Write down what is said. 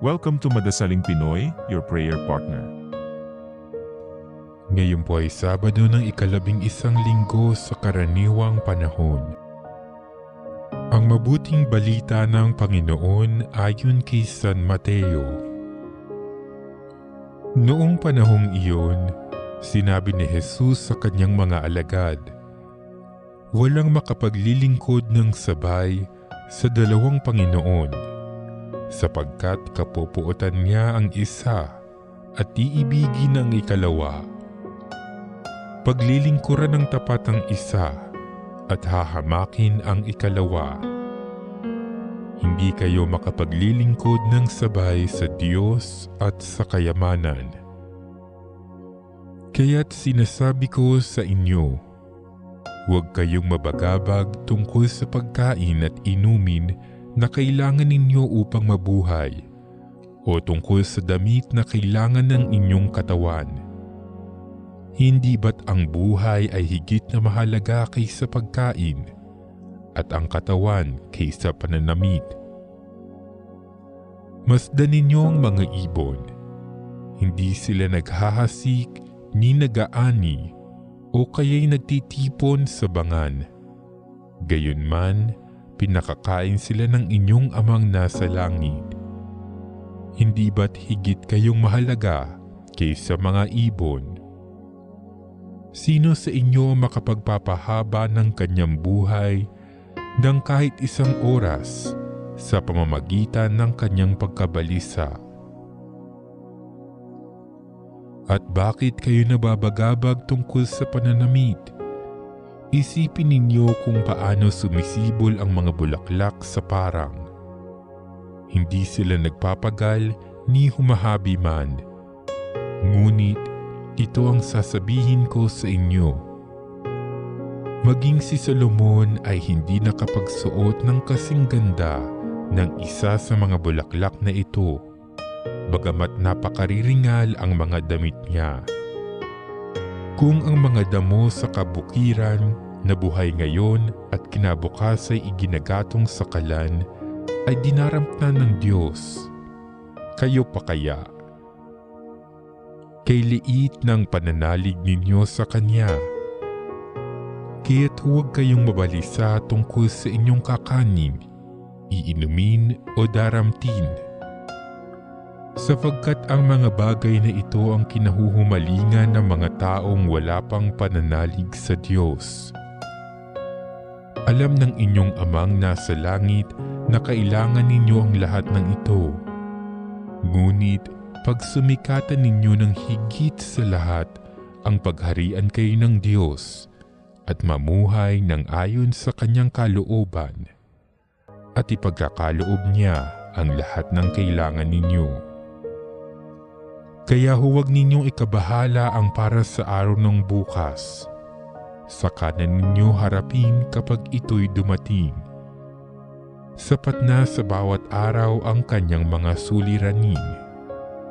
Welcome to Madasaling Pinoy, your prayer partner. Ngayon po ay Sabado ng ika-11 linggo sa karaniwang panahon. Ang mabuting balita ng Panginoon ayon kay San Mateo. Noong panahong iyon, sinabi ni Jesus sa kanyang mga alagad, "Walang makapaglilingkod ng sabay sa dalawang Panginoon, sapagkat kapupuotan niya ang isa at iibigin ang ikalawa. Paglilingkuran ng tapat ang isa at hahamakin ang ikalawa. Hindi kayo makapaglilingkod ng sabay sa Diyos at sa kayamanan. Kaya't sinasabi ko sa inyo, huwag kayong mabagabag tungkol sa pagkain at inumin na kailangan ninyo upang mabuhay, o tungkol sa damit na kailangan ng inyong katawan. Hindi ba't ang buhay ay higit na mahalaga kaysa pagkain, at ang katawan kaysa pananamit? Masdan ninyo ang mga ibon. Hindi sila naghahasik ni nag-aani o kaya'y nagtitipon sa bangan. Gayunman, pinakakain sila ng inyong amang nasa langit. Hindi ba't higit kayong mahalaga kaysa mga ibon? Sino sa inyo makapagpapahaba ng kanyang buhay ng kahit 1 oras sa pamamagitan ng kanyang pagkabalisa? At bakit kayo nababagabag tungkol sa pananamit? Isipin ninyo kung paano sumisibol ang mga bulaklak sa parang. Hindi sila nagpapagal ni humahabi man. Ngunit ito ang sasabihin ko sa inyo. Maging si Solomon ay hindi nakapagsuot ng kasing ganda ng isa sa mga bulaklak na ito, bagamat napakariringal ang mga damit niya. Kung ang mga damo sa kabukiran na buhay ngayon at kinabukas ay iginagatong sa kalan ay dinaramtan ng Diyos, kayo pa kaya? Kay liit ng pananalig ninyo sa Kanya. Kaya't huwag kayong mabalisa tungkol sa inyong kakanin, iinumin o daramtin, sapagkat ang mga bagay na ito ang kinahuhumalingan ng mga taong wala pang pananalig sa Diyos. Alam ng inyong amang nasa langit na kailangan ninyo ang lahat ng ito. Ngunit pagsumikatan ninyo ng higit sa lahat ang pagharian kayo ng Diyos at mamuhay ng ayon sa Kanyang kalooban, at ipagkakaloob niya ang lahat ng kailangan ninyo. Kaya huwag ninyong ikabahala ang para sa araw ng bukas. Saka na ninyo harapin kapag ito'y dumating. Sapat na sa bawat araw ang kanyang mga suliranin.